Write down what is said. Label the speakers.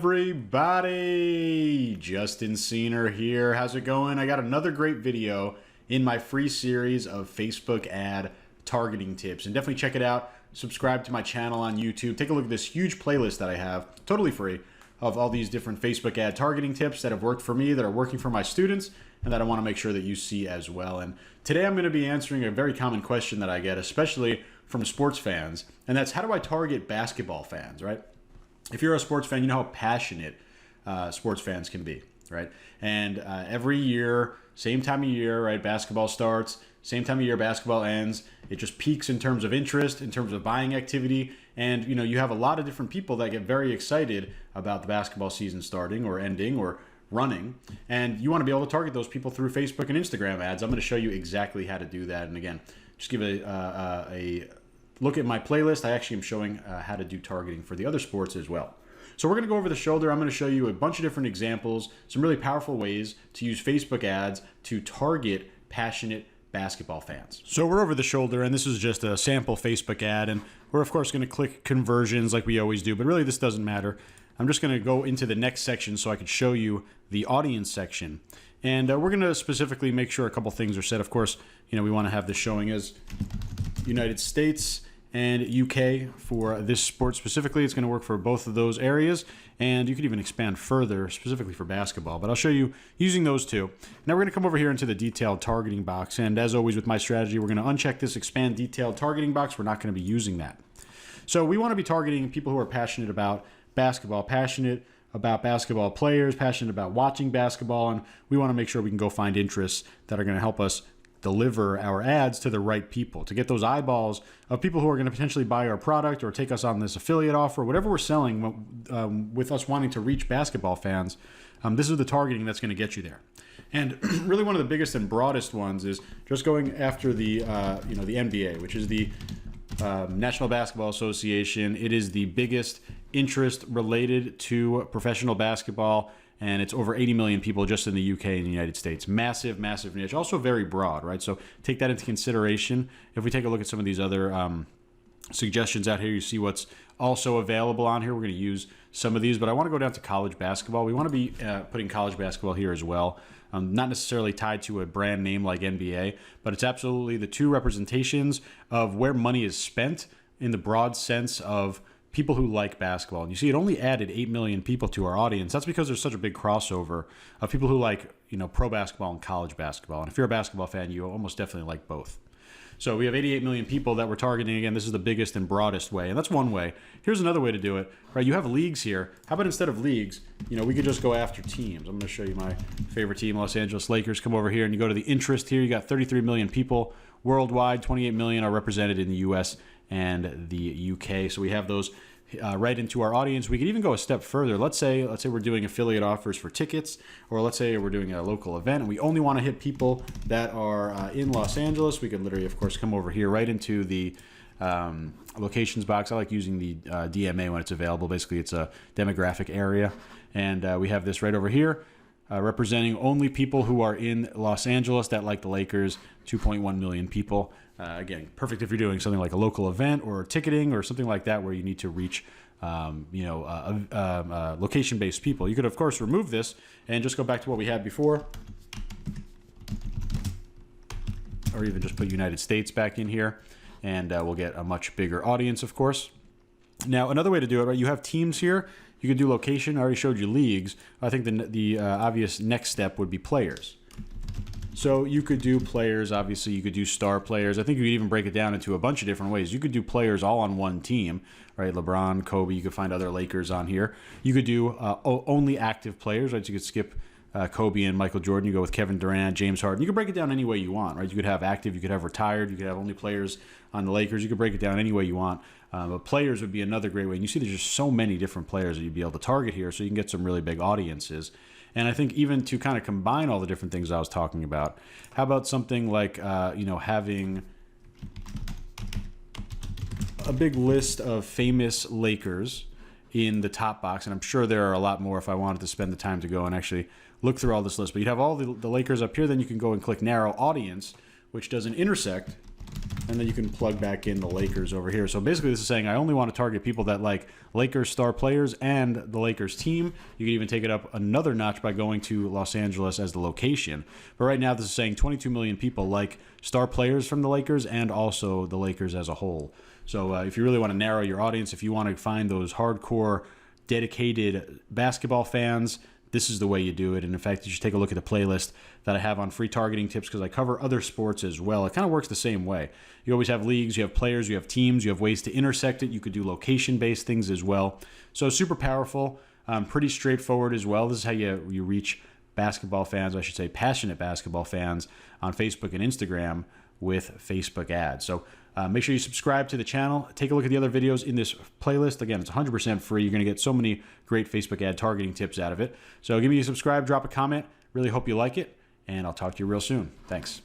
Speaker 1: everybody? Justin Siener here. How's it going? I got another great video in my free series of Facebook ad targeting tips, and definitely check it out. Subscribe to my channel on YouTube. Take a look at this huge playlist that I have, totally free, of all these different Facebook ad targeting tips that have worked for me, that are working for my students, and that I want to make sure that you see as well. And today I'm going to be answering a very common question that I get, especially from sports fans, and that's, how do I target basketball fans, right? If you're a sports fan, you know how passionate sports fans can be, right? And every year, same time of year, right? Basketball starts, same time of year basketball ends. It just peaks in terms of interest, in terms of buying activity. And you have a lot of different people that get very excited about the basketball season starting or ending or running. And you want to be able to target those people through Facebook and Instagram ads. I'm going to show you exactly how to do that. And again, just give a look at my playlist. I actually am showing how to do targeting for the other sports as well. So we're going to go over the shoulder. I'm going to show you a bunch of different examples, some really powerful ways to use Facebook ads to target passionate basketball fans. So we're over the shoulder, and this is just a sample Facebook ad, and we're of course going to click conversions like we always do, but really this doesn't matter. I'm just going to go into the next section so I can show you the audience section. And we're going to specifically make sure a couple things are set. Of course, we want to have this showing as United States and UK for this sport specifically. It's going to work for both of those areas, and you could even expand further specifically for basketball, but I'll show you using those two. Now we're going to come over here into the detailed targeting box, and as always with my strategy, we're going to uncheck this expand detailed targeting box. We're not going to be using that. So we want to be targeting people who are passionate about basketball, passionate about basketball players, passionate about watching basketball, and we want to make sure we can go find interests that are going to help us deliver our ads to the right people, to get those eyeballs of people who are going to potentially buy our product or take us on this affiliate offer, whatever we're selling, with us wanting to reach basketball fans. This is the targeting that's going to get you there. And really one of the biggest and broadest ones is just going after the the NBA, which is the National Basketball Association. It is the biggest interest related to professional basketball, and it's over 80 million people just in the UK and the United States. Massive, massive niche. Also very broad, right? So take that into consideration. If we take a look at some of these other suggestions out here, you see what's also available on here. We're going to use some of these, but I want to go down to college basketball. We want to be putting college basketball here as well. Not necessarily tied to a brand name like NBA, but it's absolutely the two representations of where money is spent in the broad sense of people who like basketball. And you see it only added 8 million people to our audience. That's because there's such a big crossover of people who like, pro basketball and college basketball. And if you're a basketball fan, you almost definitely like both. So we have 88 million people that we're targeting. Again, this is the biggest and broadest way, and that's one way. Here's another way to do it, right? You have leagues here. How about instead of leagues, we could just go after teams. I'm going to show you my favorite team, Los Angeles Lakers. Come over here and you go to the interest here. You got 33 million people worldwide. 28 million are represented in the US and the UK. So we have those right into our audience. We could even go a step further. Let's say we're doing affiliate offers for tickets, or let's say we're doing a local event and we only want to hit people that are in Los Angeles. We could literally, of course, come over here right into the locations box. I like using the DMA when it's available. Basically, it's a demographic area, and we have this right over here. Representing only people who are in Los Angeles that like the Lakers, 2.1 million people. Again, perfect if you're doing something like a local event or ticketing or something like that where you need to reach location-based people. You could, of course, remove this and just go back to what we had before, or even just put United States back in here, and we'll get a much bigger audience, of course. Now, another way to do it, right? You have teams here. You could do location. I already showed you leagues. I think the obvious next step would be players. So you could do players. Obviously, you could do star players. I think you could even break it down into a bunch of different ways. You could do players all on one team, right? LeBron, Kobe. You could find other Lakers on here. You could do only active players, right? So you could skip Kobe and Michael Jordan. You go with Kevin Durant, James Harden. You could break it down any way you want, right? You could have active. You could have retired. You could have only players on the Lakers. You could break it down any way you want. But players would be another great way. And you see there's just so many different players that you'd be able to target here, so you can get some really big audiences. And I think even to kind of combine all the different things I was talking about, how about something like, having a big list of famous Lakers in the top box, and I'm sure there are a lot more if I wanted to spend the time to go and actually look through all this list. But you'd have all the Lakers up here, then you can go and click narrow audience, which does an intersect and then you can plug back in the Lakers over here. So basically this is saying I only want to target people that like Lakers star players and the Lakers team. You can even take it up another notch by going to Los Angeles as the location. But right now this is saying 22 million people like star players from the Lakers and also the Lakers as a whole. So if you really want to narrow your audience, if you want to find those hardcore, dedicated basketball fans, this is the way you do it. And in fact, you should take a look at the playlist that I have on free targeting tips because I cover other sports as well. It kind of works the same way. You always have leagues, you have players, you have teams, you have ways to intersect it. You could do location-based things as well. So super powerful, pretty straightforward as well. This is how you reach basketball fans, I should say passionate basketball fans on Facebook and Instagram with Facebook ads. So make sure you subscribe to the channel. Take a look at the other videos in this playlist. Again, it's 100% free. You're going to get so many great Facebook ad targeting tips out of it. So give me a subscribe, drop a comment. Really hope you like it, and I'll talk to you real soon. Thanks.